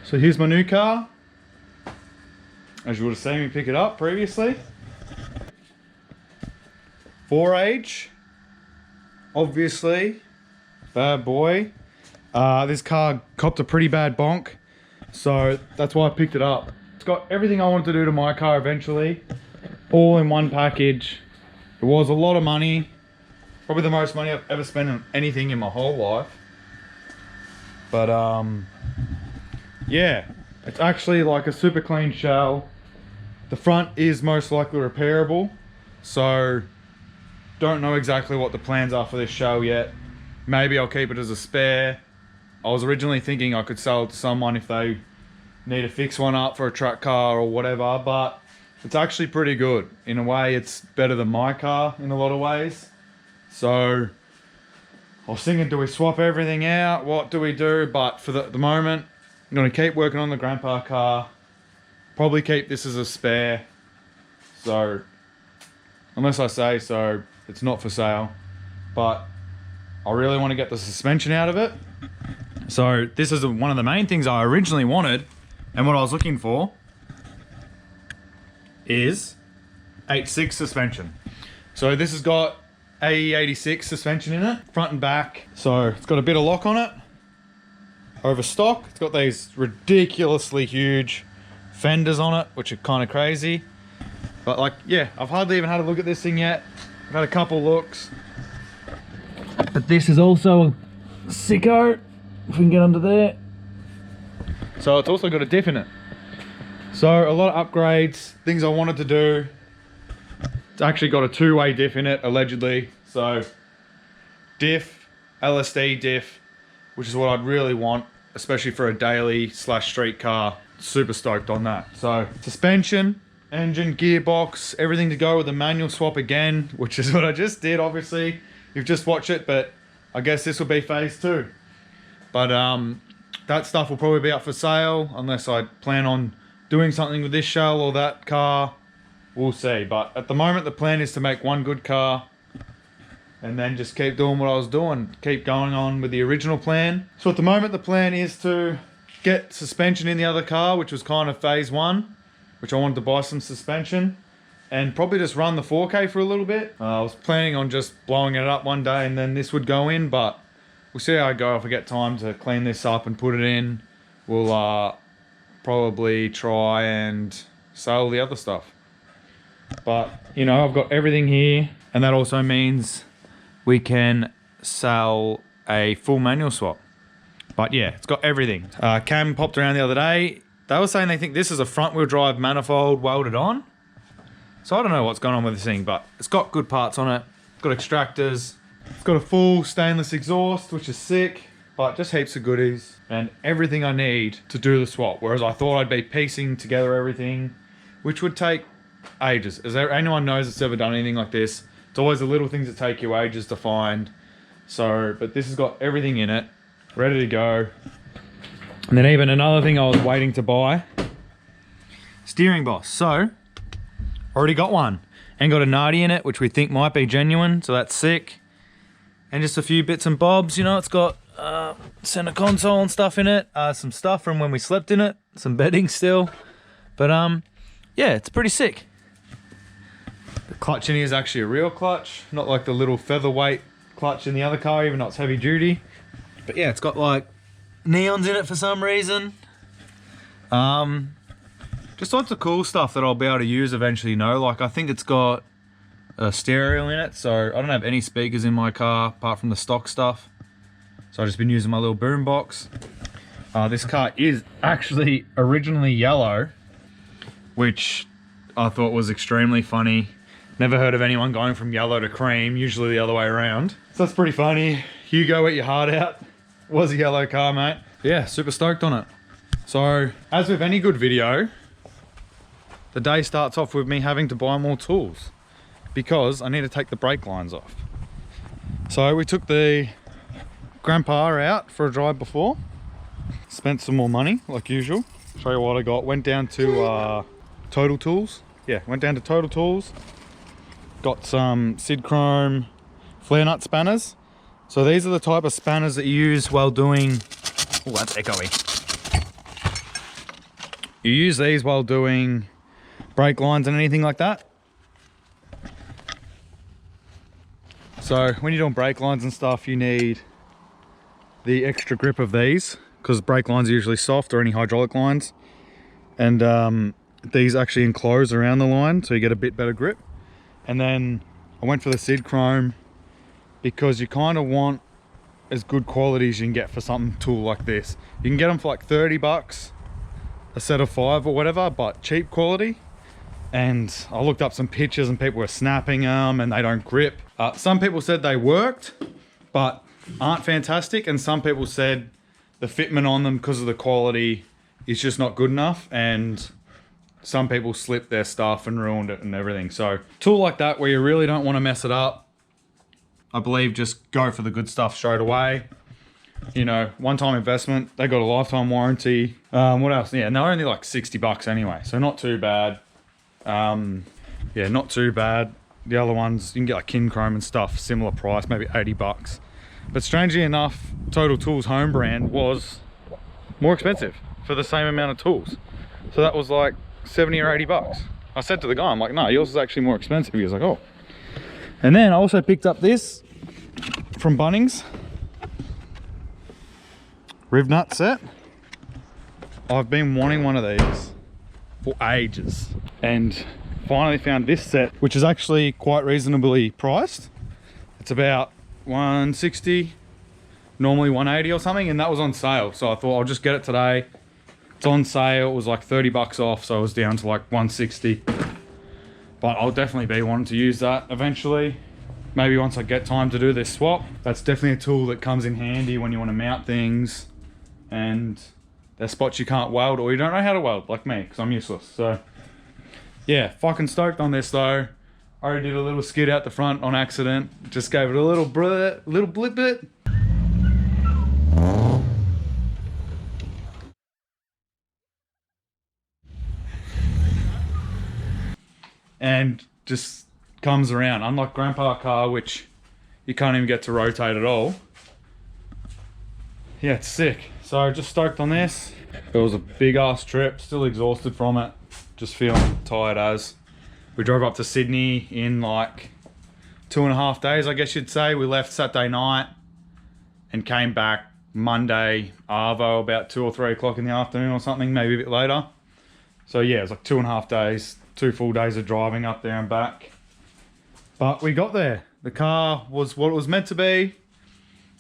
So here's my new car. As you would have seen me pick it up previously. 4H. Obviously. Bad boy. This car copped a pretty bad bonk. So that's why I picked it up. It's got everything I wanted to do to my car eventually. All in one package. It was a lot of money. Probably the most money I've ever spent on anything in my whole life. But yeah, it's actually like a super clean shell. The front is most likely repairable, so don't know exactly what the plans are for this shell yet. Maybe I'll keep it as a spare. I was originally thinking I could sell it to someone if they need to fix one up for a truck car or whatever, but it's actually pretty good. In a way, it's better than my car in a lot of ways. So I was thinking, do we swap everything out? What do we do? But for the moment, I'm going to keep working on the grandpa car. Probably keep this as a spare. So, unless I say so, it's not for sale. But I really want to get the suspension out of it. So this is one of the main things I originally wanted. And what I was looking for is AE86 suspension. So this has got AE86 suspension in it, front and back. So it's got a bit of lock on it. Over stock, it's got these ridiculously huge fenders on it, which are kind of crazy. But like, yeah, I've hardly even had a look at this thing yet. I've had a couple looks. But this is also a sicko, if we can get under there. So it's also got a diff in it. So a lot of upgrades, things I wanted to do. It's actually got a two-way diff in it, allegedly. So diff, LSD diff, which is what I'd really want, especially for a daily / street car. Super stoked on that. So suspension, engine, gearbox, everything to go with the manual swap again, which is what I just did. Obviously you've just watched it, but I guess this will be phase 2. But that stuff will probably be up for sale unless I plan on doing something with this shell or that car. We'll see. But at the moment the plan is to make one good car and then just keep doing what I was doing, keep going on with the original plan. So at the moment the plan is to get suspension in the other car, which was kind of phase 1, which I wanted to buy some suspension and probably just run the 4K for a little bit. I was planning on just blowing it up one day and then this would go in, but we'll see how I go. If I get time to clean this up and put it in, we'll probably try and sell the other stuff. But you know, I've got everything here, and that also means we can sell a full manual swap. But yeah, it's got everything. Cam popped around the other day. They were saying they think this is a front wheel drive manifold welded on. So I don't know what's going on with this thing, but it's got good parts on it. It's got extractors. It's got a full stainless exhaust, which is sick, but just heaps of goodies and everything I need to do the swap. Whereas I thought I'd be piecing together everything, which would take ages. As anyone knows that's ever done anything like this, it's always the little things that take you ages to find. So, but this has got everything in it, ready to go. And then even another thing I was waiting to buy, steering boss. So, already got one and got a Nardi in it, which we think might be genuine, so that's sick. And just a few bits and bobs, you know, it's got center console and stuff in it, some stuff from when we slept in it, some bedding still. But yeah, it's pretty sick. The clutch in here is actually a real clutch, not like the little featherweight clutch in the other car, even though it's heavy duty. But yeah, it's got like neons in it for some reason. Just lots of cool stuff that I'll be able to use eventually, you know. Like I think it's got a stereo in it, so I don't have any speakers in my car apart from the stock stuff. So I've just been using my little boom box. This car is actually originally yellow, which I thought was extremely funny. Never heard of anyone going from yellow to cream, usually the other way around. So that's pretty funny. Hugo, eat your heart out. Was a yellow car, mate. Yeah, super stoked on it. So, as with any good video, the day starts off with me having to buy more tools because I need to take the brake lines off. So we took the grandpa out for a drive before, spent some more money like usual. Show you what I got. Went down to Total Tools. Yeah, went down to Total Tools. Got some Sid Chrome flare nut spanners. So these are the type of spanners that you use while doing, oh, that's echoey. You use these while doing brake lines and anything like that. So when you're doing brake lines and stuff, you need the extra grip of these, because brake lines are usually soft, or any hydraulic lines. And these actually enclose around the line, so you get a bit better grip. And then I went for the Sid Chrome because you kind of want as good quality as you can get for something tool like this. You can get them for like 30 bucks, a set of 5 or whatever, but cheap quality. And I looked up some pictures and people were snapping them and they don't grip. Some people said they worked, but aren't fantastic. And some people said the fitment on them, because of the quality, is just not good enough. And some people slipped their stuff and ruined it and everything. So tool like that, where you really don't want to mess it up, I believe just go for the good stuff straight away. You know, one-time investment. They got a lifetime warranty. What else? Yeah, and they're only like 60 bucks anyway, so not too bad. Yeah, not too bad. The other ones, you can get like Kin Chrome and stuff, similar price, maybe 80 bucks. But strangely enough, Total Tools home brand was more expensive for the same amount of tools. So that was like 70 or 80 bucks. I said to the guy, I'm like, no, yours is actually more expensive. He was like, oh. And then I also picked up this from Bunnings. Riv nut set. I've been wanting one of these for ages, and finally found this set, which is actually quite reasonably priced. It's about 160, normally 180 or something, and that was on sale. So I thought I'll just get it today. It's on sale. It was like 30 bucks off, so it was down to like 160. But I'll definitely be wanting to use that eventually. Maybe once I get time to do this swap. That's definitely a tool that comes in handy when you want to mount things, and there's spots you can't weld or you don't know how to weld, like me, because I'm useless. So yeah, fucking stoked on this though. I already did a little skid out the front on accident. Just gave it a little blip bit. And just comes around. Unlike Grandpa's car, which you can't even get to rotate at all. Yeah, it's sick. So just stoked on this. It was a big ass trip, still exhausted from it. Just feeling tired as. We drove up to Sydney in like 2.5 days, I guess you'd say. We left Saturday night and came back Monday, Arvo, about 2 or 3 o'clock in the afternoon or something, maybe a bit later. So yeah, it was like 2.5 days, 2 full days of driving up there and back. But we got there. The car was what it was meant to be.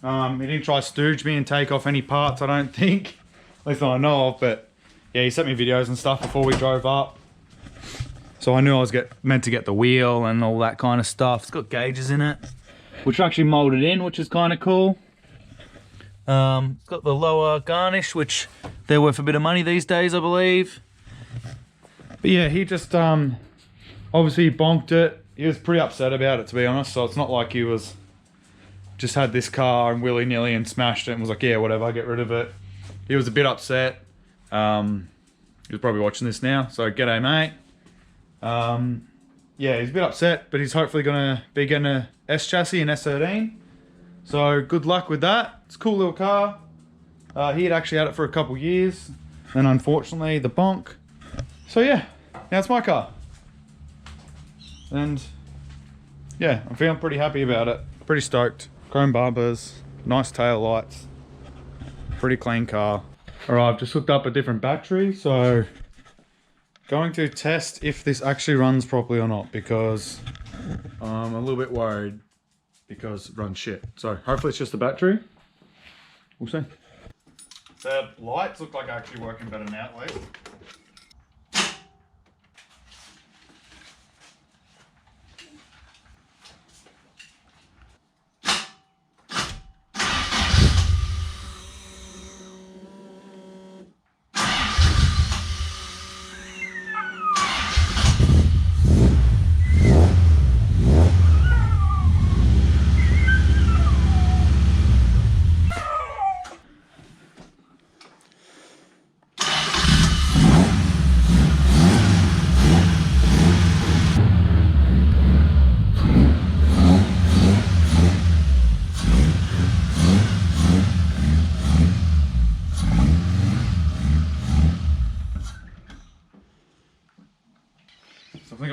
He didn't try to stooge me and take off any parts, I don't think. At least I know of, but yeah, he sent me videos and stuff before we drove up. So I knew I was meant to get the wheel and all that kind of stuff. It's got gauges in it, which are actually molded in, which is kind of cool. Got the lower garnish, which they're worth a bit of money these days, I believe. But yeah, he just, obviously bonked it. He was pretty upset about it, to be honest. So it's not like he was just had this car and willy-nilly and smashed it and was like, yeah, whatever, get rid of it. He was a bit upset. He was probably watching this now, so g'day, mate. Yeah, he's a bit upset, but he's hopefully gonna be getting a S chassis and S13. So good luck with that. It's a cool little car. He had actually had it for a couple years, and unfortunately the bonk. So yeah, now it's my car. And yeah, I'm feeling pretty happy about it. Pretty stoked. Chrome bumpers, nice tail lights, pretty clean car. All right, I've just hooked up a different battery, so going to test if this actually runs properly or not, because I'm a little bit worried because it runs shit. So hopefully it's just the battery. We'll see. The lights look like they're actually working better now at least.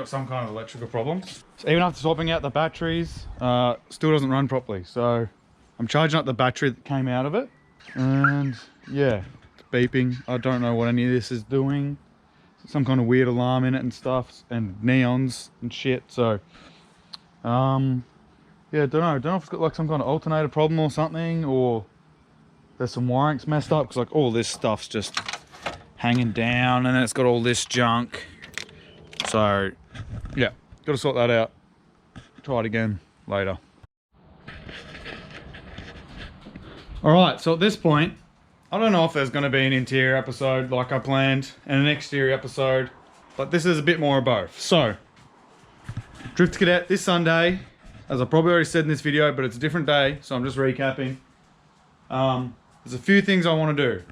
got some kind of electrical problem. So even after swapping out the batteries, still doesn't run properly. So I'm charging up the battery that came out of it, and yeah, it's beeping. I don't know what any of this is doing. Some kind of weird alarm in it and stuff, and neons and shit. So yeah, don't know if it's got like some kind of alternator problem or something, or there's some wiring's messed up, because like all this stuff's just hanging down, and then it's got all this junk. So yeah, gotta sort that out. Try it again later. All right, so at this point, I don't know if there's gonna be an interior episode like I planned and an exterior episode, but this is a bit more of both. So, Drift Cadet this Sunday, as I probably already said in this video, but it's a different day, so I'm just recapping. There's a few things I want to do.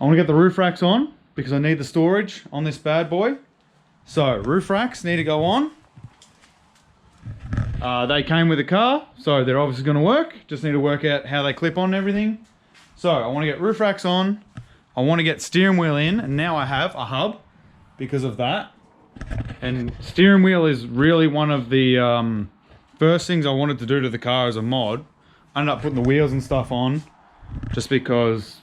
I want to get the roof racks on, because I need the storage on this bad boy. So, roof racks need to go on. They came with the car, so they're obviously going to work. Just need to work out how they clip on and everything. So, I want to get roof racks on. I want to get steering wheel in, and now I have a hub because of that. And steering wheel is really one of the first things I wanted to do to the car as a mod. I ended up putting the wheels and stuff on just because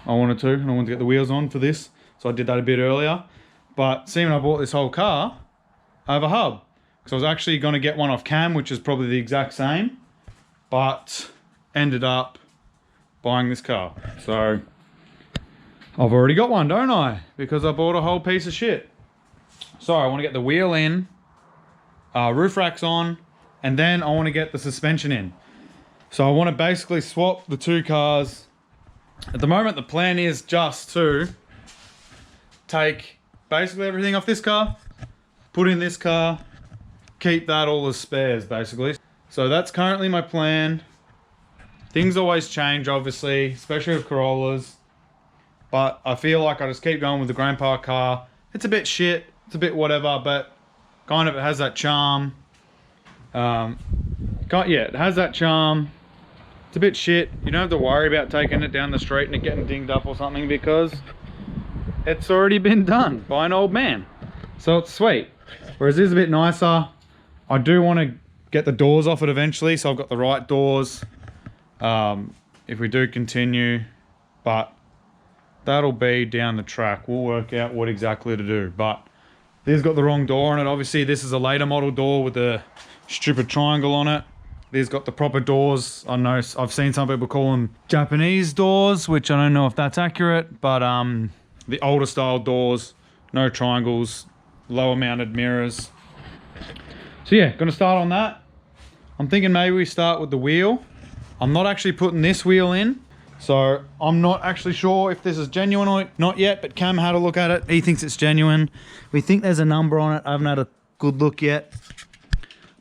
I wanted to, and I wanted to get the wheels on for this. So I did that a bit earlier. But seeing I bought this whole car, I have a hub. Because I was actually going to get one off Cam, which is probably the exact same. But ended up buying this car. So I've already got one, don't I? Because I bought a whole piece of shit. So I want to get the wheel in, roof racks on, and then I want to get the suspension in. So I want to basically swap the two cars. At the moment, the plan is just to take basically everything off this car, put in this car, keep that all as spares basically. So that's currently my plan. Things always change, obviously, especially with Corollas. But I feel like I just keep going with the grandpa car. It's a bit shit, it's a bit whatever, but kind of it has that charm. Yeah, it has that charm. It's a bit shit. You don't have to worry about taking it down the street and it getting dinged up or something, because it's already been done by an old man. So it's sweet. Whereas this is a bit nicer. I do want to get the doors off it eventually, so I've got the right doors if we do continue, but that'll be down the track. We'll work out what exactly to do. But this has got the wrong door on it. Obviously this is a later model door with the stupid triangle on it. These got the proper doors. I know I've seen some people call them Japanese doors, which I don't know if that's accurate, but the older style doors, no triangles, lower mounted mirrors. So yeah, gonna start on that. I'm thinking maybe we start with the wheel. I'm not actually putting this wheel in, so I'm not actually sure if this is genuine or not yet, but Cam had a look at it. He thinks it's genuine. We think there's a number on it. I haven't had a good look yet,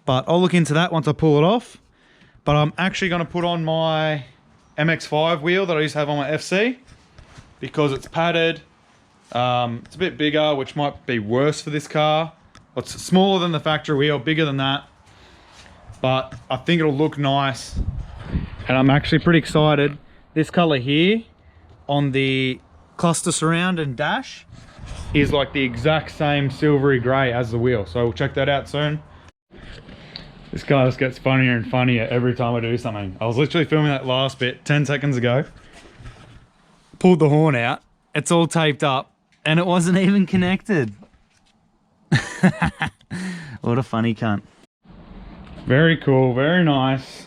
but I'll look into that once I pull it off. But I'm actually going to put on my MX-5 wheel that I used to have on my FC, because it's padded. It's a bit bigger, which might be worse for this car. It's smaller than the factory wheel, bigger than that. But I think it'll look nice. And I'm actually pretty excited. This color here on the cluster surround and dash is like the exact same silvery gray as the wheel. So we'll check that out soon. This car just gets funnier and funnier every time I do something. I was literally filming that last bit 10 seconds ago. Pulled the horn out. It's all taped up and it wasn't even connected. What a funny cunt. Very cool, very nice.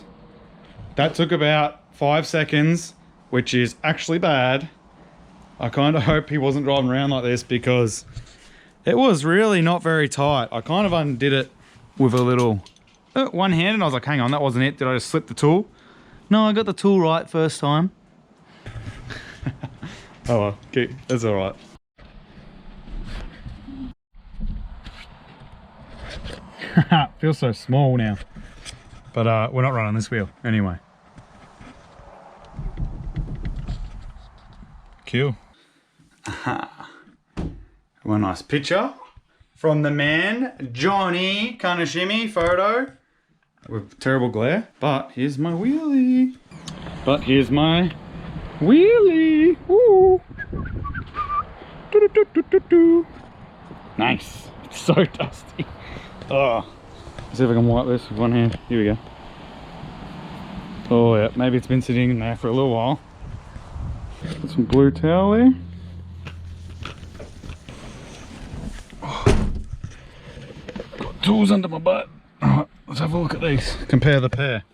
That took about 5 seconds, which is actually bad. I kind of hope he wasn't driving around like this, because it was really not very tight. I kind of undid it with a little one hand, and I was like, hang on, that wasn't it. Did I just slip the tool? No, I got the tool right first time. Oh well, okay, that's all right. Feels so small now. But we're not running this wheel anyway. Cool. One nice picture from the man Johnny Kanashimi photo with terrible glare. But here's my wheelie. Woo! Nice. It's so dusty. Oh, let's see if I can wipe this with one hand. Here we go. Oh yeah, maybe it's been sitting in there for a little while. Put some blue towel there. Oh. Got tools under my butt. Alright, let's have a look at these. Compare the pair.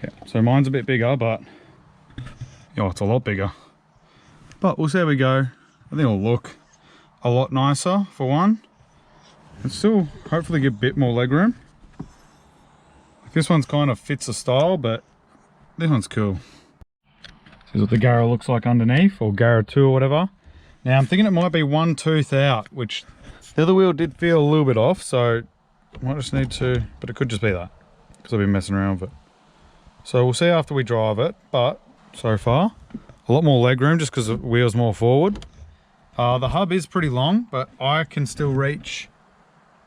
Yeah, so mine's a bit bigger, but oh, it's a lot bigger. But we'll see how we go. I think it'll look a lot nicer for one. And still hopefully get a bit more leg room. This one's kind of fits the style, but this one's cool. This is what the Gara looks like underneath, or Gara 2 or whatever. Now I'm thinking it might be one tooth out, which the other wheel did feel a little bit off, so I might just need to, but it could just be that, because I've been messing around with it. So we'll see after we drive it, but so far, a lot more leg room just because the wheel's more forward. The hub is pretty long, but I can still reach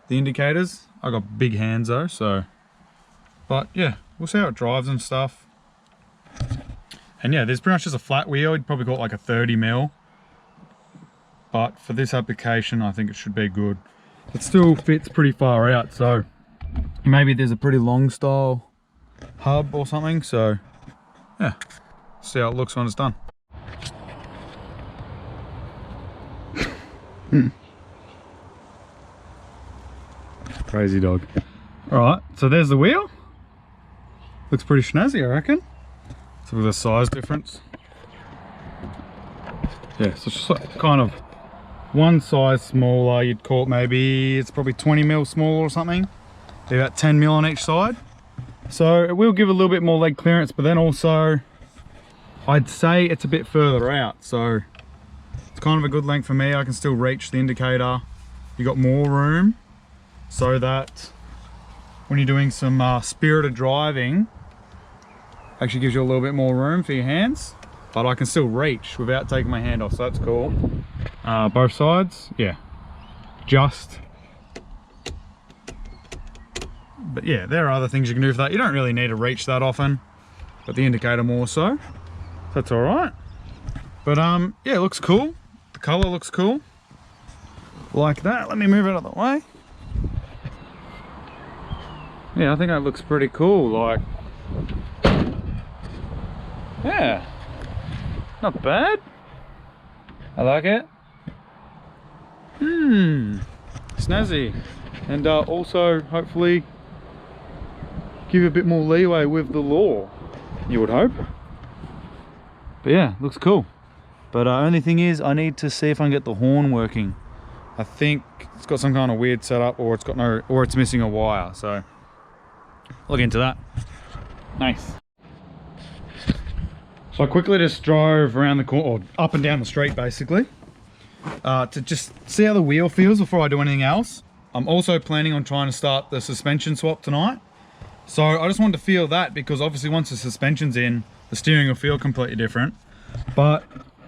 the indicators. I got big hands though, so. But yeah, we'll see how it drives and stuff. And yeah, there's pretty much just a flat wheel. You'd probably got like a 30mm. But for this application, I think it should be good. It still fits pretty far out, so maybe there's a pretty long style hub or something. So yeah, see how it looks when it's done. Crazy dog. All right, so there's the wheel. Looks pretty snazzy, I reckon. So with the size difference. Yeah, so it's just like kind of one size smaller. You'd call it, maybe it's probably 20mm smaller or something. Be about 10mm on each side. So it will give a little bit more leg clearance, but then also I'd say it's a bit further out. So it's kind of a good length for me. I can still reach the indicator. You got more room so that when you're doing some spirited driving, actually gives you a little bit more room for your hands, but I can still reach without taking my hand off, so that's cool. Both sides, yeah, just. But yeah, there are other things you can do for that. You don't really need to reach that often, but the indicator more so. That's all right. But yeah, it looks cool. The color looks cool. Like that. Let me move it out of the way. Yeah, I think that looks pretty cool. Like, yeah, not bad. I like it. Snazzy. And also hopefully give you a bit more leeway with the law, you would hope. But yeah, looks cool. But only thing is, I need to see if I can get the horn working. I think it's got some kind of weird setup, or it's got no, or it's missing a wire. So look into that. Nice. So I quickly just drove around the corner, or up and down the street basically, to just see how the wheel feels before I do anything else. I'm also planning on trying to start the suspension swap tonight. So I just wanted to feel that, because obviously once the suspension's in, the steering will feel completely different. But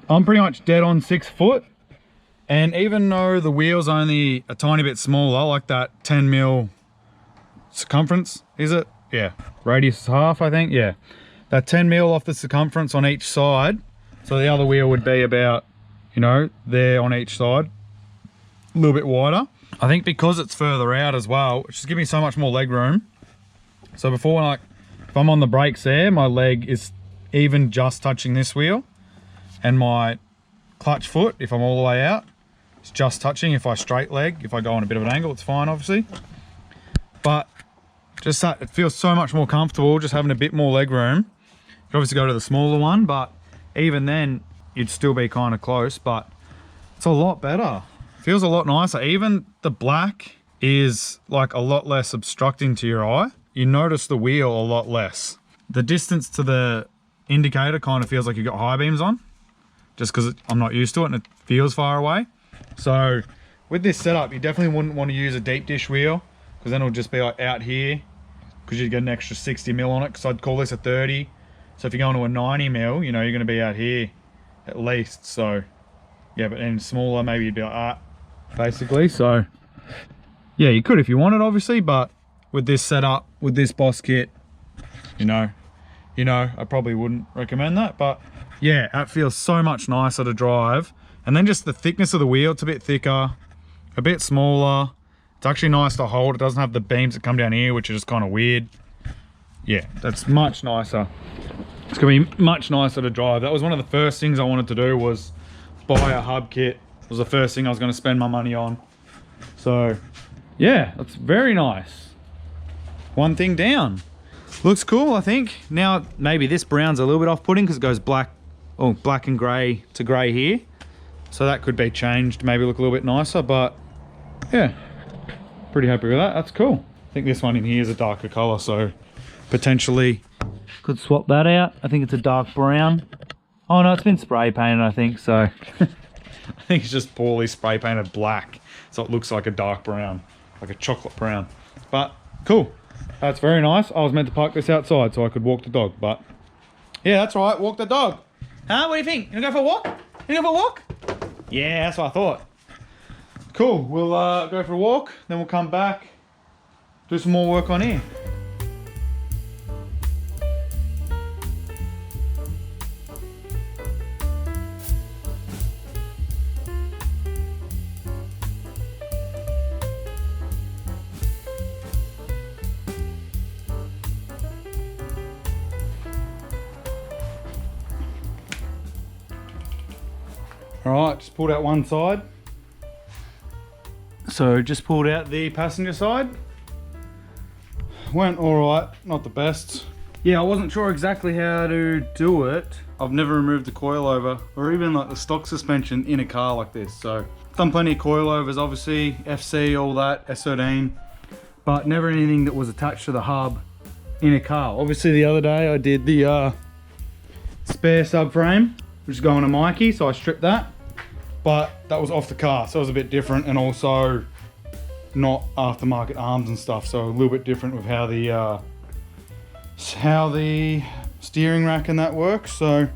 I'm pretty much dead on 6 foot. And even though the wheel's only a tiny bit smaller, like that 10mm circumference, is it? Yeah, radius is half, I think, yeah. That 10mm off the circumference on each side. So the other wheel would be about, you know, there on each side. A little bit wider. I think because it's further out as well, it's just giving me so much more leg room. So before, like, if I'm on the brakes there, my leg is even just touching this wheel. And my clutch foot, if I'm all the way out, it's just touching. If I straight leg, if I go on a bit of an angle, it's fine, obviously. But just that, it feels so much more comfortable just having a bit more leg room. You can obviously go to the smaller one, but even then, you'd still be kind of close, but it's a lot better. It feels a lot nicer. Even the black is like a lot less obstructing to your eye. You notice the wheel a lot less. The distance to the indicator kind of feels like you've got high beams on, just because I'm not used to it and it feels far away. So with this setup, you definitely wouldn't want to use a deep dish wheel, because then it'll just be like out here, because you'd get an extra 60mm on it, because I'd call this a 30. So if you're going to a 90mm, you know, you're going to be out here at least. So yeah, but then smaller, maybe you'd be like that, basically. So yeah, you could if you wanted, obviously, but with this setup, with this boss kit, you know, I probably wouldn't recommend that. But yeah, it feels so much nicer to drive. And then just the thickness of the wheel, it's a bit thicker. a bit smaller. It's actually nice to hold. It doesn't have the beams that come down here, which are just kind of weird. Yeah, that's much nicer. It's gonna be much nicer to drive. That was one of the first things I wanted to do, was buy a hub kit. It was the first thing I was gonna spend my money on. So yeah, that's very nice. One thing down. Looks cool, I think. Now, maybe this brown's a little bit off-putting because it goes black, or black and grey to grey here. So that could be changed, maybe look a little bit nicer, but yeah, pretty happy with that. That's cool. I think this one in here is a darker colour, so potentially could swap that out. I think it's a dark brown. Oh no, it's been spray painted, I think, so I think it's just poorly spray painted black, so it looks like a dark brown, like a chocolate brown. But cool, that's very nice. I was meant to park this outside so I could walk the dog, but yeah, that's right, walk the dog. Huh, what do you think? You gonna go for a walk? You gonna go for a walk? Yeah, that's what I thought. Cool, we'll go for a walk, then we'll come back, do some more work on here. Alright, just pulled out one side. So just pulled out the passenger side. Went alright, not the best. Yeah, I wasn't sure exactly how to do it. I've never removed the coilover or even like the stock suspension in a car like this. So done plenty of coilovers, obviously, FC, all that, S13, but never anything that was attached to the hub in a car. Obviously the other day I did the spare subframe, which is going to Mikey, so I stripped that. But that was off the car, so it was a bit different, and also not aftermarket arms and stuff, so a little bit different with how the steering rack and that works. So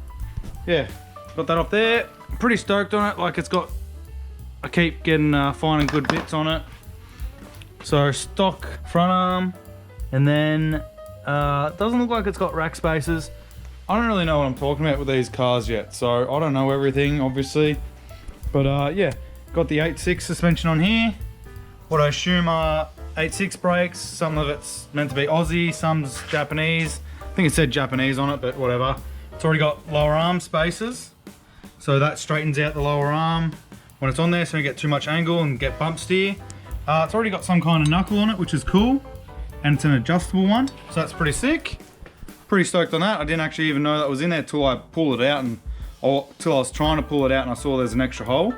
yeah, got that off there. Pretty stoked on it. Like, it's got, I keep getting finding good bits on it. So stock front arm, and then it doesn't look like it's got rack spacers. I don't really know what I'm talking about with these cars yet, so I don't know everything, obviously. But yeah, got the 8.6 suspension on here. What I assume are 8.6 brakes. Some of it's meant to be Aussie, some's Japanese. I think it said Japanese on it, but whatever. It's already got lower arm spacers, so that straightens out the lower arm when it's on there, so you get too much angle and get bump steer. It's already got some kind of knuckle on it, which is cool, and it's an adjustable one, so that's pretty sick. Pretty stoked on that. I didn't actually even know that was in there till I pulled it out, and till I was trying to pull it out and I saw there's an extra hole.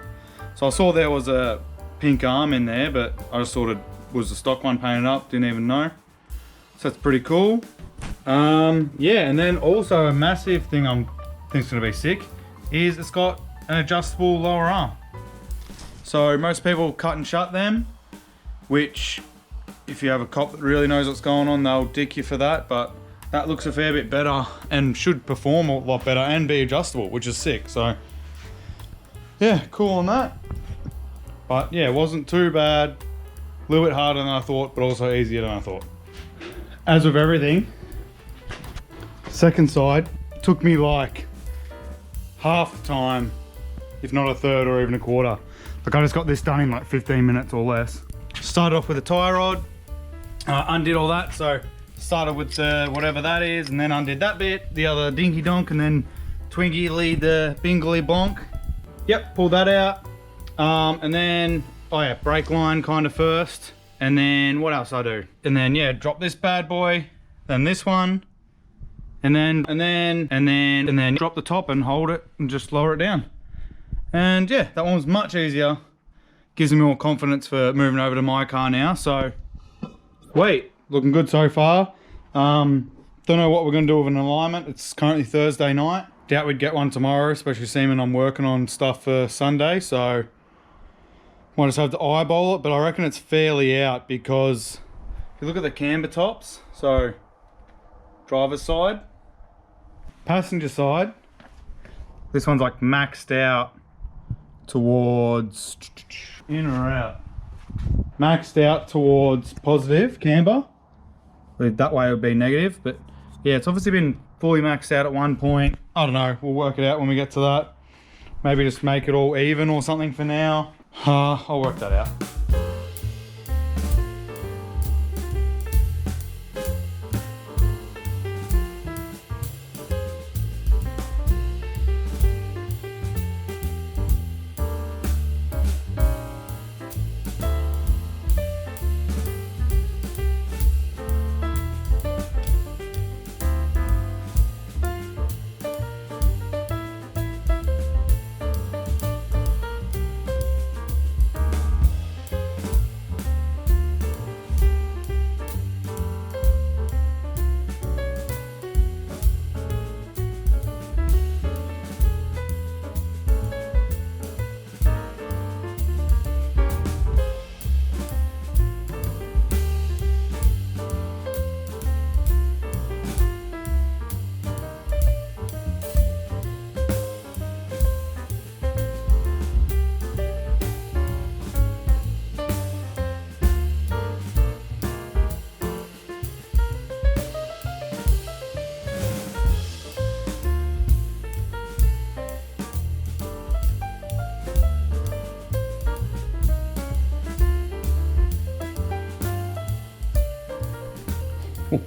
So I saw there was a pink arm in there, but I just thought it was the stock one painted up, didn't even know. So that's pretty cool. Yeah, and then also a massive thing I think's gonna be sick is it's got an adjustable lower arm. So most people cut and shut them, which if you have a cop that really knows what's going on, they'll dick you for that, but that looks a fair bit better and should perform a lot better and be adjustable, which is sick. So yeah, cool on that. But yeah, it wasn't too bad. A little bit harder than I thought, but also easier than I thought. As with everything, second side took me like half the time, if not a third or even a quarter. Like, I just got this done in like 15 minutes or less. Started off with a tie rod, undid all that. So started with whatever that is, and then undid that bit, the other dinky donk, and then twingy the bingly bonk. Yep, pulled that out. And then, oh yeah, brake line kind of first. And then what else I do? And then yeah, drop this bad boy, then this one, and then drop the top and hold it and just lower it down. And yeah, that one was much easier. Gives me more confidence for moving over to my car now. So wait, looking good so far. Don't know what we're gonna do with an alignment. It's currently Thursday night. Doubt we'd get one tomorrow, especially seeing I'm working on stuff for Sunday, so might just have to eyeball it, but I reckon it's fairly out because if you look at the camber tops, so driver's side, passenger side, this one's like maxed out towards, in or out? Maxed out towards positive camber. That way it would be negative, but yeah, it's obviously been fully maxed out at one point. I don't know, we'll work it out when we get to that. Maybe just make it all even or something for now. I'll work that out.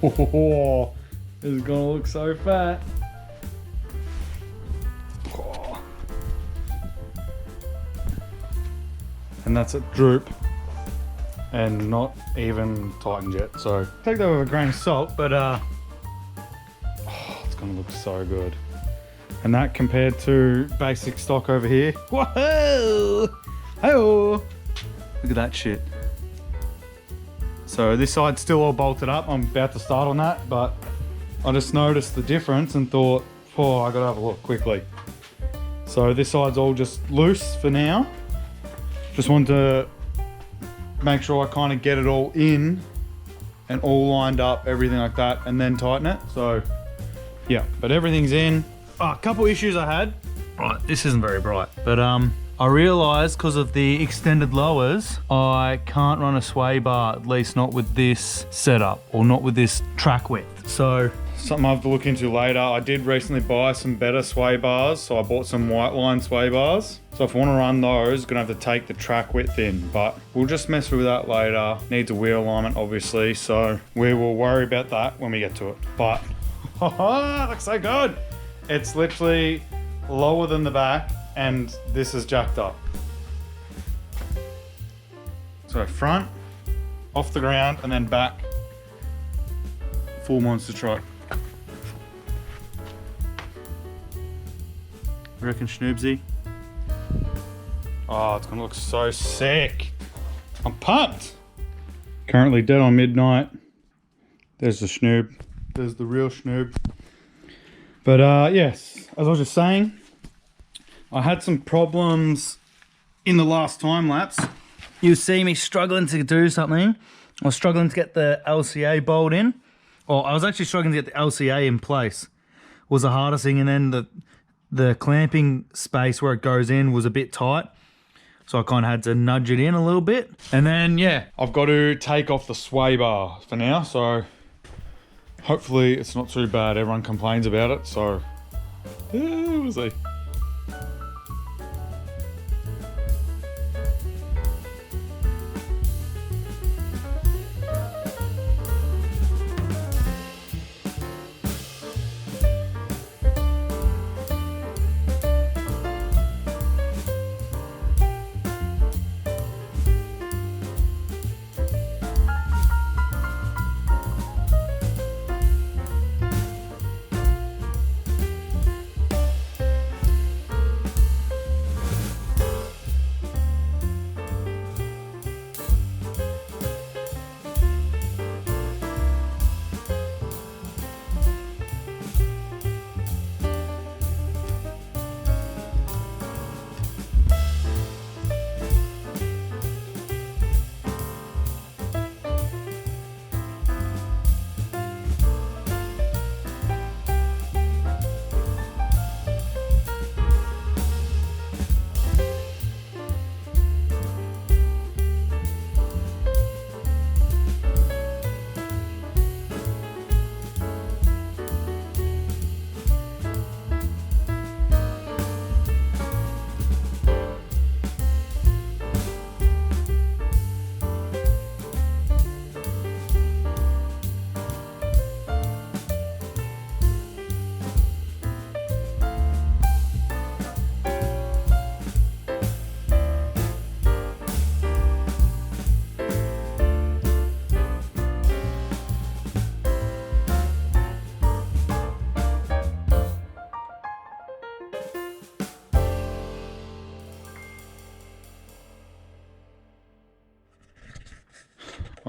Oh, this is gonna look so fat. Oh. And that's a droop and not even tightened yet. So take that with a grain of salt, but oh, it's gonna look so good. And that compared to basic stock over here. Whoa! Hey-oh! Look at that shit. So this side's still all bolted up. I'm about to start on that, but I just noticed the difference and thought, oh, I gotta have a look quickly. So this side's all just loose for now. Just wanted to make sure I kind of get it all in and all lined up, everything like that, and then tighten it. So yeah, but everything's in. Oh, a couple issues I had. Right, this isn't very bright, but I realised because of the extended lowers, I can't run a sway bar, at least not with this setup or not with this track width. So something I have to look into later. I did recently buy some better sway bars, so I bought some white line sway bars. So if I want to run those, gonna have to take the track width in, but we'll just mess with that later. Needs a wheel alignment, obviously, so we will worry about that when we get to it. But that looks so good. It's literally lower than the back, and this is jacked up. So front, off the ground, and then back. Full monster truck. Reckon Schnoobsy? Oh, it's gonna look so sick. I'm pumped. Currently dead on midnight. There's the Schnoob. There's the real Schnoob. But yes, as I was just saying, I had some problems in the last time lapse. You see me struggling to do something. I was struggling to get the LCA bolt in. Or I was actually struggling to get the LCA in place. Was the hardest thing, and then the clamping space where it goes in was a bit tight. So I kind of had to nudge it in a little bit. And then, yeah, I've got to take off the sway bar for now. So hopefully it's not too bad. Everyone complains about it, so we'll see.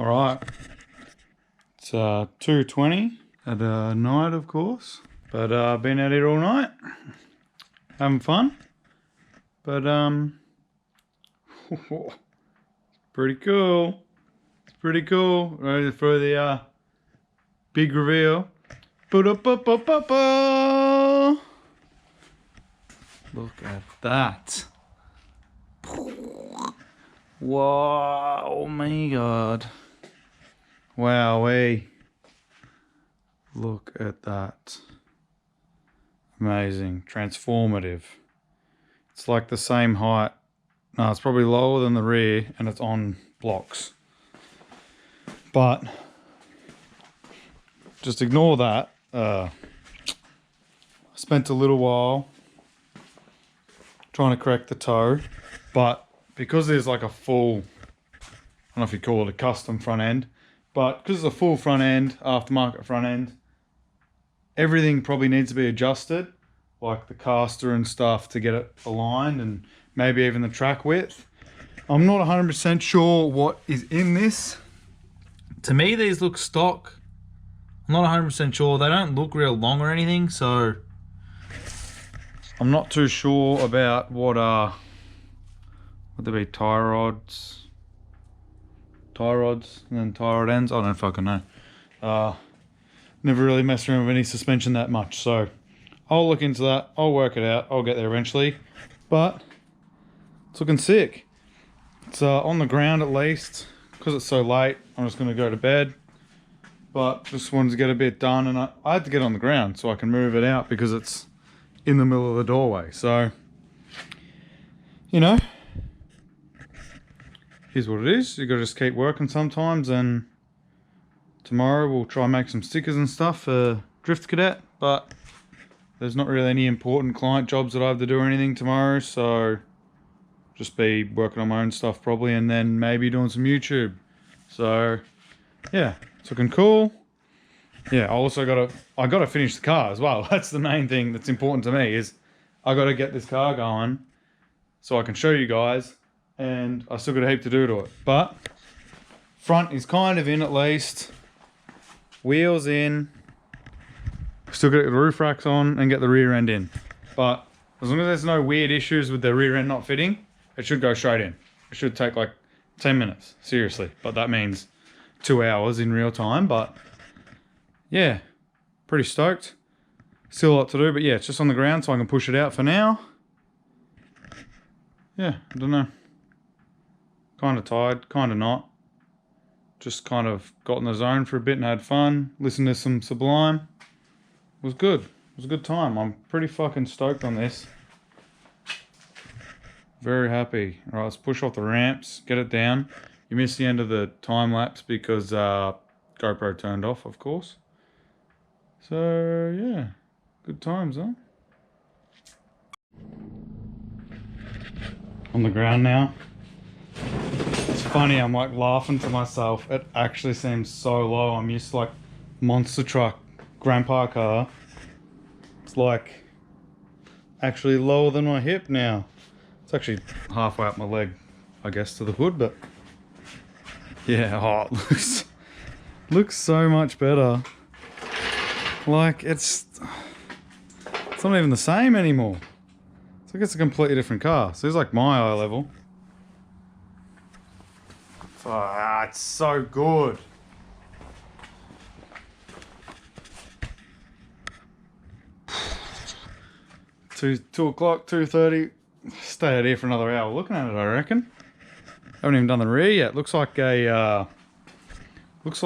All right. It's 2:20 at night, of course. But I've been out here all night, having fun. But it's pretty cool. It's pretty cool. Ready for the big reveal. Ba-da-ba-ba-ba-ba. Look at that. Whoa, oh my god. Wowee. Look at that. Amazing. Transformative. It's like the same height. No, it's probably lower than the rear and it's on blocks. But just ignore that. I spent a little while trying to correct the toe, but because there's like a full, I don't know if you call it a custom front end, but because it's a full front end, aftermarket front end, everything probably needs to be adjusted, like the caster and stuff to get it aligned, and maybe even the track width. I'm not 100% sure what is in this. To me, these look stock. I'm not 100% sure. They don't look real long or anything, so I'm not too sure about what would there be tie rods, and then tie rod ends. I don't fucking know. Never really messed around with any suspension that much, so I'll look into that. I'll work it out. I'll get there eventually, but it's looking sick. It's on the ground at least. Because it's so late, I'm just going to go to bed. But just wanted to get a bit done, and I had to get on the ground so I can move it out because it's in the middle of the doorway. So, you know, here's what it is. You got to just keep working sometimes, and tomorrow we'll try and make some stickers and stuff for Drift Cadet, but there's not really any important client jobs that I have to do or anything tomorrow, so just be working on my own stuff probably, and then maybe doing some YouTube. So yeah, it's looking cool. Yeah, I gotta finish the car as well. That's the main thing that's important to me, is I gotta get this car going so I can show you guys, and I still got a heap to do to it. But front is kind of in at least. Wheels in. Still got to get the roof racks on and get the rear end in. But as long as there's no weird issues with the rear end not fitting, it should go straight in. It should take like 10 minutes, seriously. But that means 2 hours in real time. But yeah, pretty stoked. Still a lot to do, but yeah, it's just on the ground so I can push it out for now. Yeah, I don't know. Kind of tired, kind of not. Just kind of got in the zone for a bit and had fun. Listened to some Sublime. It was good. It was a good time. I'm pretty fucking stoked on this. Very happy. Alright, let's push off the ramps, get it down. You missed the end of the time lapse because GoPro turned off, of course. So yeah, good times, huh? On the ground now. It's funny, I'm like laughing to myself. It actually seems so low. I'm used to like monster truck, grandpa car. It's like actually lower than my hip now. It's actually halfway up my leg, I guess, to the hood, but yeah, oh, it looks so much better. Like it's not even the same anymore. It's like it's a completely different car. So it's like my eye level. Oh, it's so good. Two o'clock, 2:30. Stay out here for another hour looking at it, I reckon. Haven't even done the rear yet. Looks like a is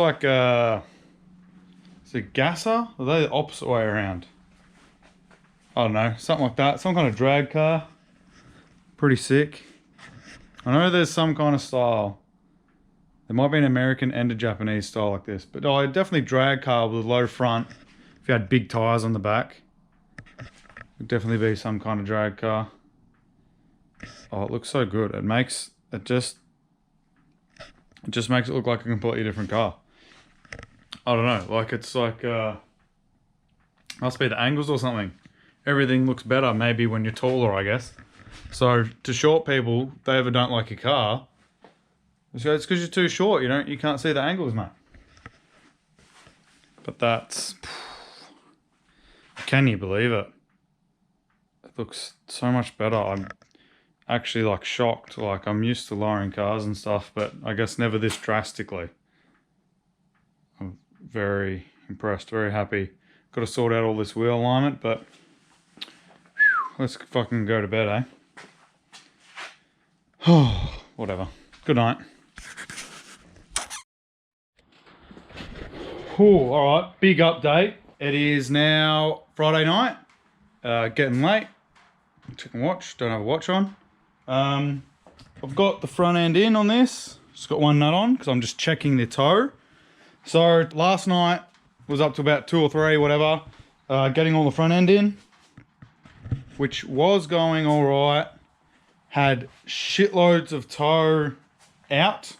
it gasser? Or are they the opposite way around? I don't know, something like that. Some kind of drag car. Pretty sick. I know there's some kind of style. There might be an American and a Japanese style like this, but oh, definitely drag car with a low front. If you had big tires on the back, it'd definitely be some kind of drag car. Oh, it looks so good. It just makes it look like a completely different car. I don't know, like it's like must be the angles or something. Everything looks better maybe when you're taller, I guess. So to short people, they ever don't like your car, So it's because you're too short. You can't see the angles, mate. But that's, can you believe it? It looks so much better. I'm actually like shocked. Like I'm used to lowering cars and stuff, but I guess never this drastically. I'm very impressed, very happy. Got to sort out all this wheel alignment, but let's fucking go to bed, eh? Oh, whatever. Good night. Oh, all right, big update. It is now Friday night, getting late. Checking watch, don't have a watch on. I've got the front end in on this. Just got one nut on because I'm just checking the toe. So last night was up to about 2 or 3, whatever, getting all the front end in, which was going all right. Had shitloads of toe out,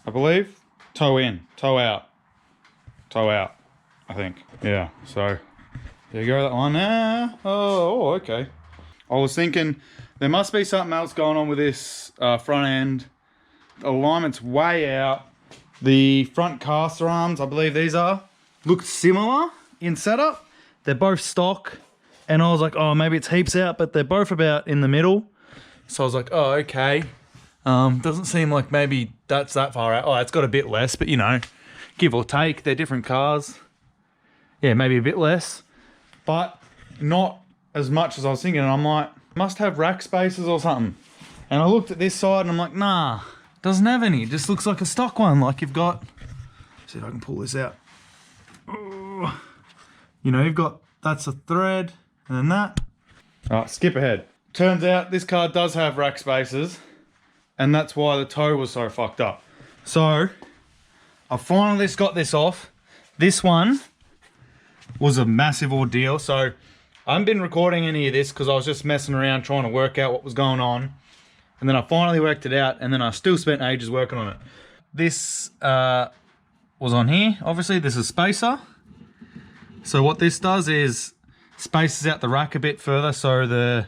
I believe. Toe in, toe out. Toe out, I think. Yeah, so there you go, that one there. Oh, okay. I was thinking there must be something else going on with this front end. The alignment's way out. The front caster arms, I believe these are, look similar in setup. They're both stock. And I was like, oh, maybe it's heaps out, but they're both about in the middle. So I was like, oh, okay. Doesn't seem like maybe that's that far out. Oh, it's got a bit less, but give or take, they're different cars. Yeah, maybe a bit less, but not as much as I was thinking. And I'm like, must have rack spaces or something. And I looked at this side and I'm like, nah, doesn't have any. It just looks like a stock one. Like you've got, see if I can pull this out. Oh, you've got, that's a thread and then that. All right, skip ahead. Turns out this car does have rack spaces and that's why the toe was so fucked up. So I finally just got this off. This one was a massive ordeal. So I haven't been recording any of this because I was just messing around trying to work out what was going on. And then I finally worked it out and then I still spent ages working on it. This was on here. Obviously this is spacer. So what this does is spaces out the rack a bit further so the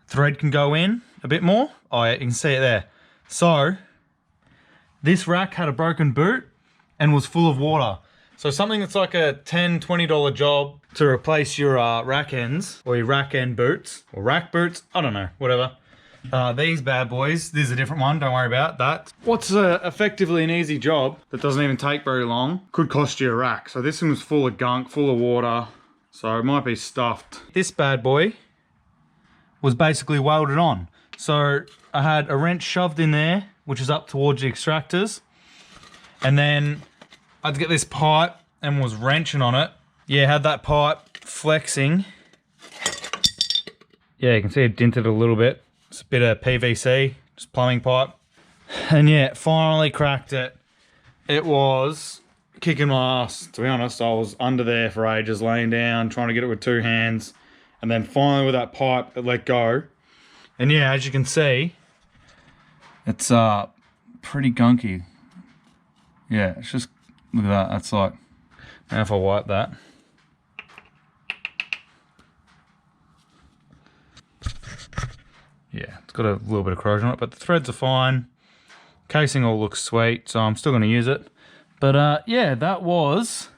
thread can go in a bit more. Oh yeah, you can see it there. So this rack had a broken boot and was full of water. So something that's like a $10, $20 job to replace your rack ends or your rack end boots or rack boots, I don't know, whatever. These bad boys, this is a different one, don't worry about that. What's effectively an easy job that doesn't even take very long could cost you a rack. So this one was full of gunk, full of water, so it might be stuffed. This bad boy was basically welded on. So I had a wrench shoved in there, which is up towards the extractors. And then I had to get this pipe and was wrenching on it. Yeah, had that pipe flexing. Yeah, you can see it dented a little bit. It's a bit of PVC, just plumbing pipe. And yeah, finally cracked it. It was kicking my ass, to be honest. I was under there for ages, laying down, trying to get it with 2 hands. And then finally with that pipe, it let go. And yeah, as you can see, it's pretty gunky. Yeah, it's just, look at that, that's like, now if I wipe that. Yeah, it's got a little bit of corrosion on it, but the threads are fine. Casing all looks sweet, so I'm still gonna use it. But yeah, that was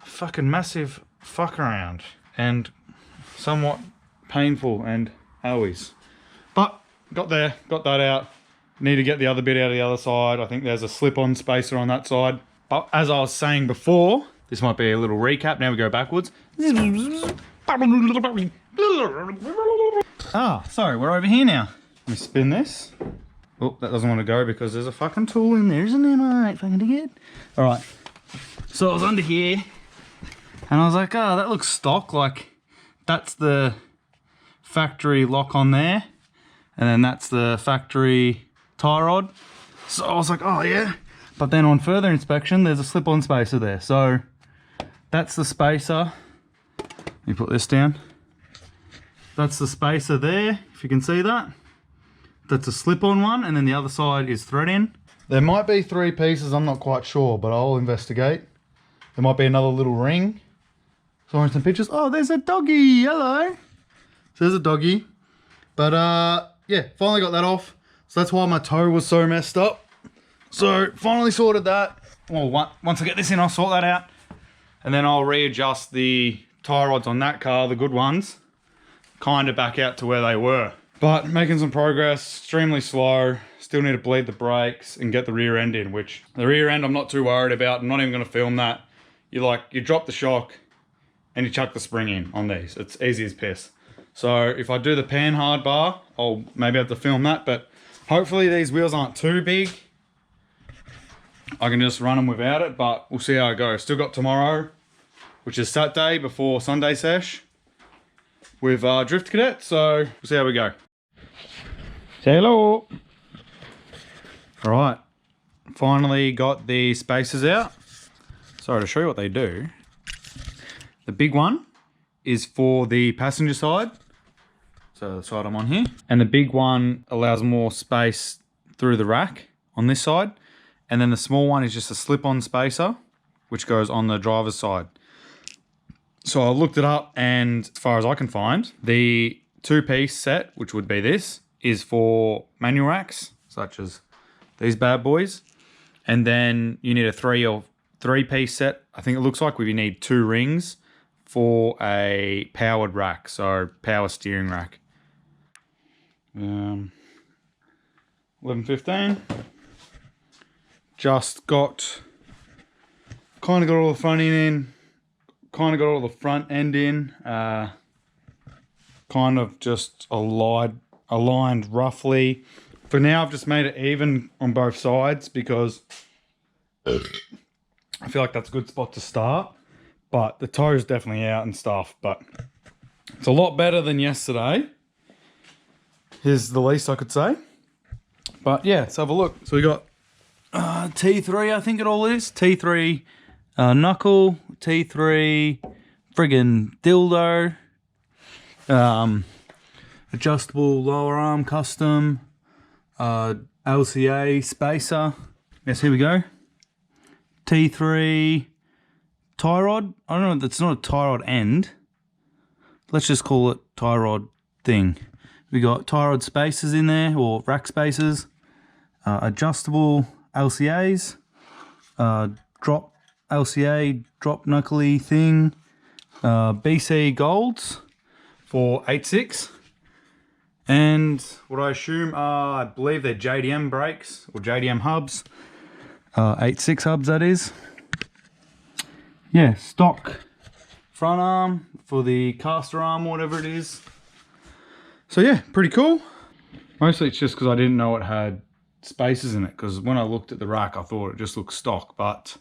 a fucking massive fuck around and somewhat painful and always. But got there, got that out. Need to get the other bit out of the other side. I think there's a slip-on spacer on that side. But as I was saying before, this might be a little recap. Now we go backwards. Ah, sorry, we're over here now. Let me spin this. Oh, that doesn't want to go because there's a fucking tool in there, isn't there, mate? Fucking idiot. All right. So I was under here and I was like, oh, that looks stock. Like, that's the factory lock on there. And then that's the factory tie rod. So I was like, oh yeah. But then on further inspection, there's a slip-on spacer there. So that's the spacer. Let me put this down. That's the spacer there, if you can see that. That's a slip-on one, and then the other side is thread in. There might be 3 pieces, I'm not quite sure, but I'll investigate. There might be another little ring. Showing some pictures. Oh, there's a doggy, hello. So there's a doggy. But yeah, finally got that off. So that's why my toe was so messed up. So finally sorted that. Well, once I get this in, I'll sort that out. And then I'll readjust the tie rods on that car, the good ones, kind of back out to where they were. But making some progress, extremely slow. Still need to bleed the brakes and get the rear end in, which the rear end I'm not too worried about. I'm not even gonna film that. You drop the shock and you chuck the spring in on these. It's easy as piss. So if I do the pan hard bar, I'll maybe have to film that, but hopefully these wheels aren't too big. I can just run them without it, but we'll see how it goes. Still got tomorrow, which is Saturday before Sunday sesh with Drift Cadet, so we'll see how we go. Say hello. All right, finally got the spacers out. So to show you what they do, the big one is for the passenger side. So the side I'm on here. And the big one allows more space through the rack on this side. And then the small one is just a slip-on spacer, which goes on the driver's side. So I looked it up, and as far as I can find, the two-piece set, which would be this, is for manual racks, such as these bad boys. And then you need a three-piece set. I think it looks like we need 2 rings for a powered rack, so power steering rack. 11:15. Just kind of got all the front end in, kind of got all the front end in, kind of just aligned roughly. For now, I've just made it even on both sides because I feel like that's a good spot to start. But the toe's definitely out and stuff, but it's a lot better than yesterday, is the least I could say. But yeah, let's have a look. So we got T3, I think it all is. T3 knuckle, T3 friggin' dildo, adjustable lower arm custom, LCA spacer. Yes, here we go. T3 tie rod. I don't know, that's not a tie rod end. Let's just call it tie rod thing. We got tie rod spacers in there, or rack spacers, adjustable LCAs, drop LCA, drop knuckly thing, BC golds for 8.6, and what I assume are, I believe they're JDM brakes, or JDM hubs, 8.6 hubs that is. Yeah, stock front arm for the caster arm, whatever it is. So yeah, pretty cool. Mostly it's just because I didn't know it had spaces in it, because when I looked at the rack I thought it just looked stock, but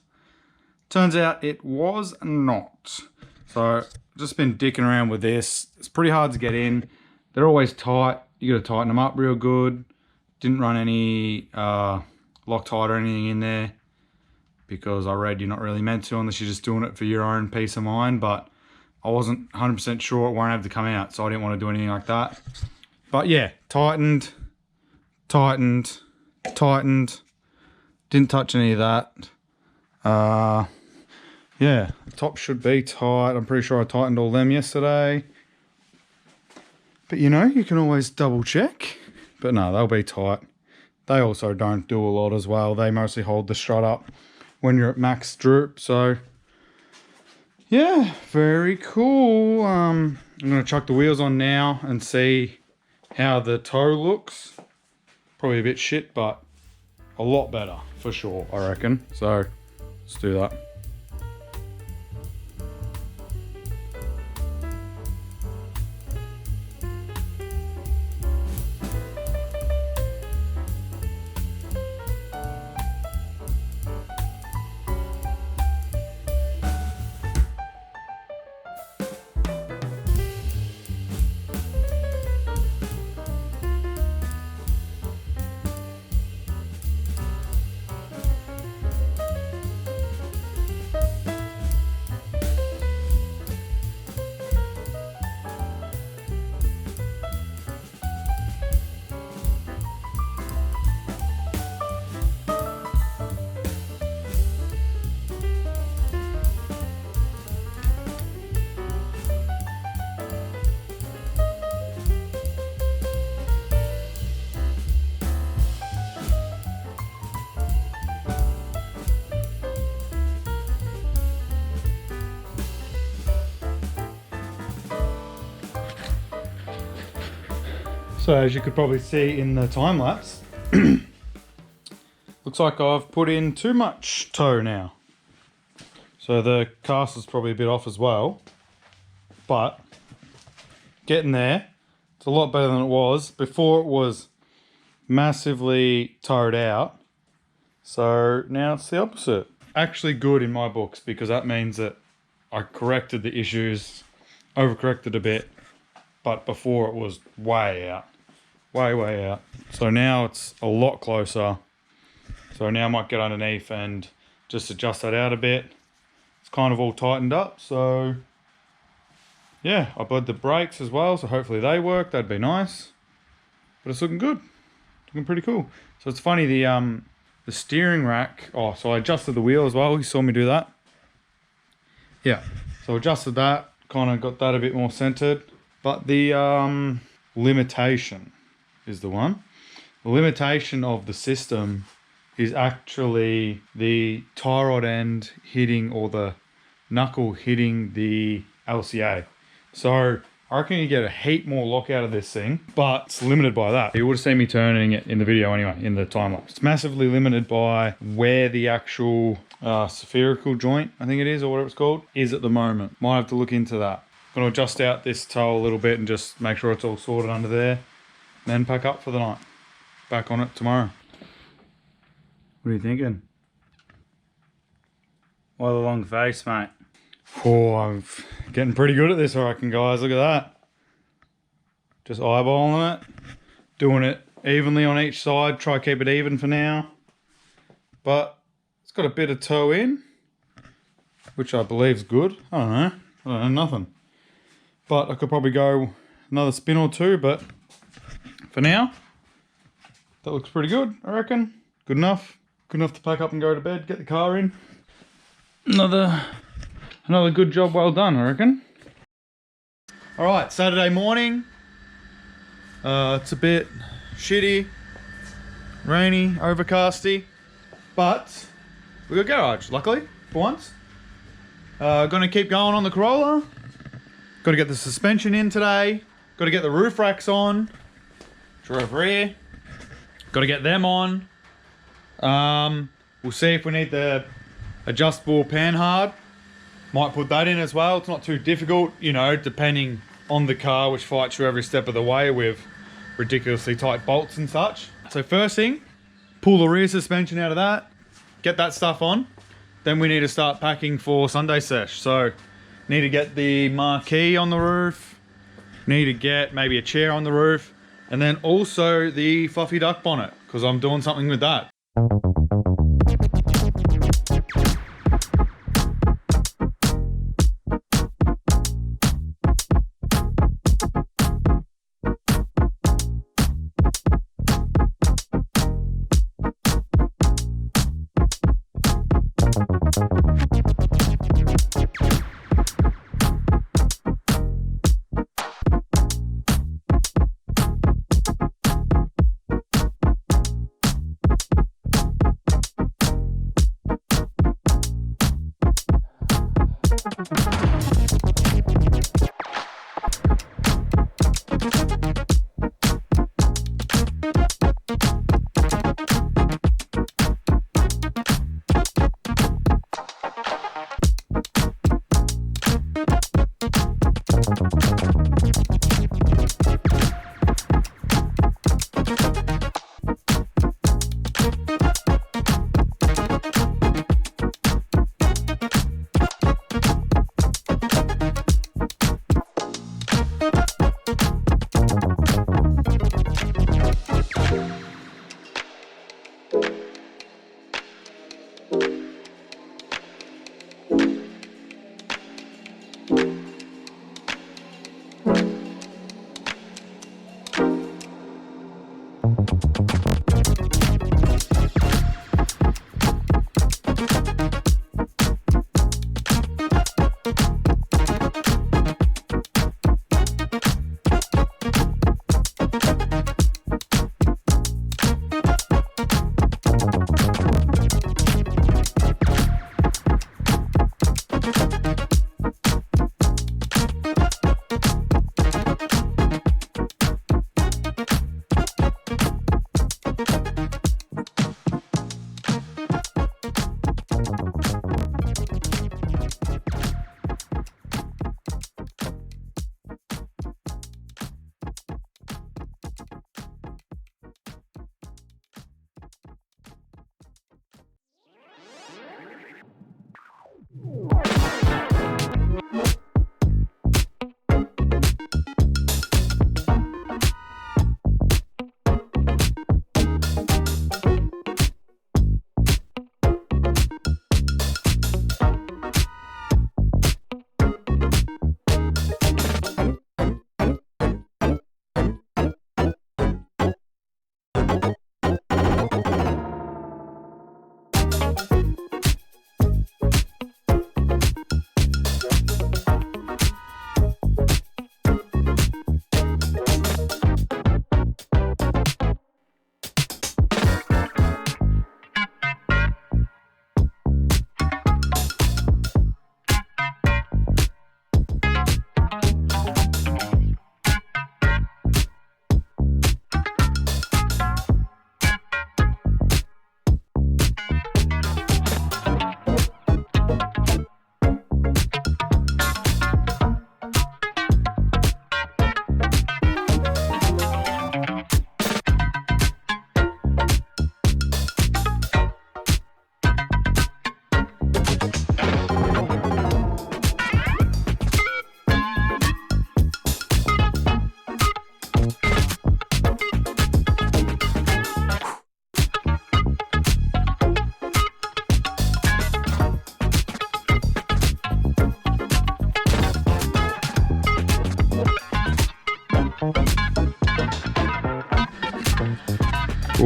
turns out it was not. So just been dicking around with this. It's pretty hard to get in. They're always tight. You got to tighten them up real good. Didn't run any Loctite or anything in there, because I read you're not really meant to unless you're just doing it for your own peace of mind, but I wasn't 100% sure it won't have to come out, so I didn't want to do anything like that. But yeah, tightened, didn't touch any of that. Yeah, the top should be tight. I'm pretty sure I tightened all them yesterday. But you know, you can always double check. But no, they'll be tight. They also don't do a lot as well. They mostly hold the strut up when you're at max droop, so yeah, very cool. I'm gonna chuck the wheels on now and see how the toe looks. Probably a bit shit, but a lot better for sure, I reckon. So let's do that. So as you could probably see in the time lapse, looks like I've put in too much toe now. So the cast is probably a bit off as well, but getting there. It's a lot better than it was. Before it was massively towed out. So now it's the opposite. Actually good in my books, because that means that I corrected the issues, overcorrected a bit, but before it was way out. Way out. So now it's a lot closer. So now I might get underneath and just adjust that out a bit. It's kind of all tightened up, so yeah, I bled the brakes as well, so hopefully they work. That'd be nice. But it's looking good. Looking pretty cool. So it's funny, the steering rack, so I adjusted the wheel as well. You saw me do that. Yeah, so adjusted that, kind of got that a bit more centered. But the limitation is the one. The limitation of the system is actually the tie rod end hitting, or the knuckle hitting the LCA. So I reckon you get a heap more lock out of this thing, but it's limited by that. You would have seen me turning it in the video anyway, in the time lapse. It's massively limited by where the actual spherical joint, I think it is, or whatever it's called, is at the moment. Might have to look into that. Gonna adjust out this toe a little bit and just make sure it's all sorted under there. Then pack up for the night. Back on it tomorrow. What are you thinking? Why the long face, mate? Oh, I'm getting pretty good at this, I reckon, guys. Look at that. Just eyeballing it. Doing it evenly on each side. Try to keep it even for now. But it's got a bit of toe in, which I believe is good. I don't know, nothing. But I could probably go another spin or two, but for now, that looks pretty good, I reckon. Good enough. Good enough to pack up and go to bed, get the car in. Another good job well done, I reckon. All right, Saturday morning. It's a bit shitty, rainy, overcasty, but we got a garage, luckily, for once. Gonna keep going on the Corolla. Got to get the suspension in today. Got to get the roof racks on. Which are over here. Got to get them on. We'll see if we need the adjustable panhard. Might put that in as well. It's not too difficult, you know, depending on the car, which fights you every step of the way with ridiculously tight bolts and such. So first thing, pull the rear suspension out of that, get that stuff on. Then we need to start packing for Sunday sesh. So need to get the marquee on the roof, need to get maybe a chair on the roof, and then also the fluffy duck bonnet, because I'm doing something with that.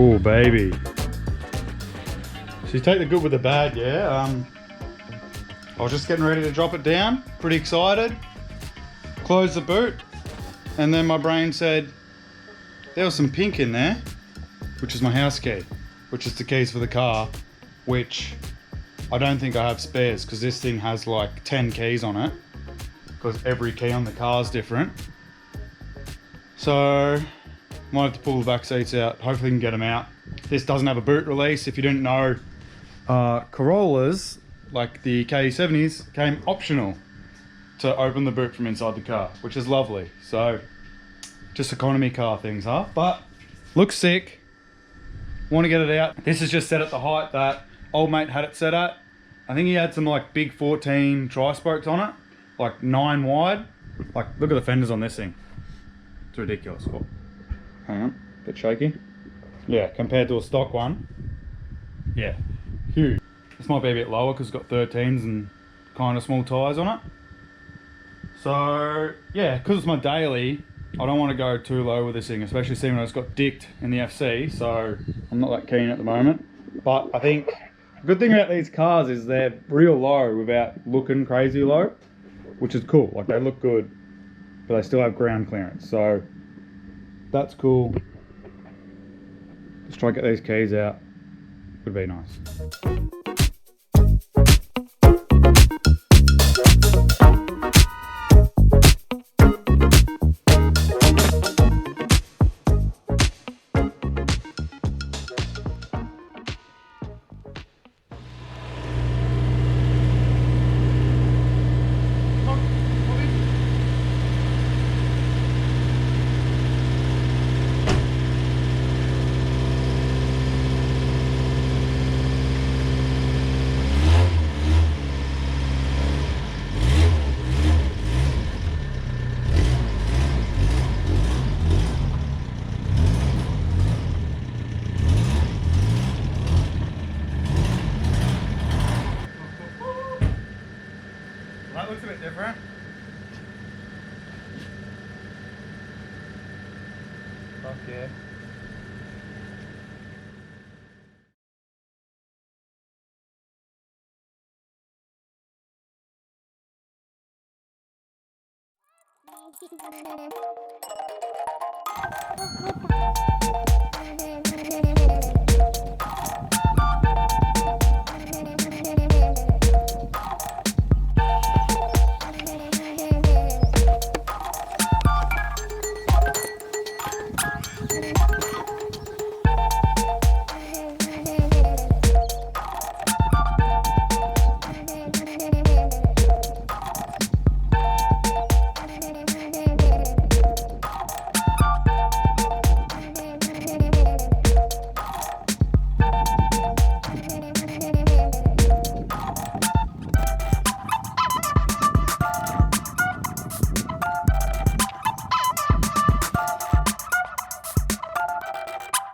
Oh baby. So you take the good with the bad, yeah. I was just getting ready to drop it down, pretty excited. Closed the boot, and then my brain said, there was some pink in there, which is my house key, which is the keys for the car, which I don't think I have spares because this thing has like 10 keys on it, because every key on the car is different. So might have to pull the back seats out, hopefully can get them out. This doesn't have a boot release. If you didn't know, Corollas, like the KE70s, came optional to open the boot from inside the car, which is lovely. So just economy car things, huh? But looks sick. Want to get it out. This is just set at the height that old mate had it set at. I think he had some like big 14 tri-spokes on it, like 9 wide. Like, look at the fenders on this thing. It's ridiculous. Oh, hang on, bit shaky. Yeah, compared to a stock one, yeah, huge. This might be a bit lower because it's got 13s and kind of small tyres on it. So yeah, because it's my daily, I don't want to go too low with this thing, especially seeing when it's got dicked in the FC, so I'm not that keen at the moment. But I think the good thing about these cars is they're real low without looking crazy low, which is cool. Like, they look good, but they still have ground clearance, so that's cool. Let's try to get these keys out. Would be nice. That looks a bit different. Fuck yeah.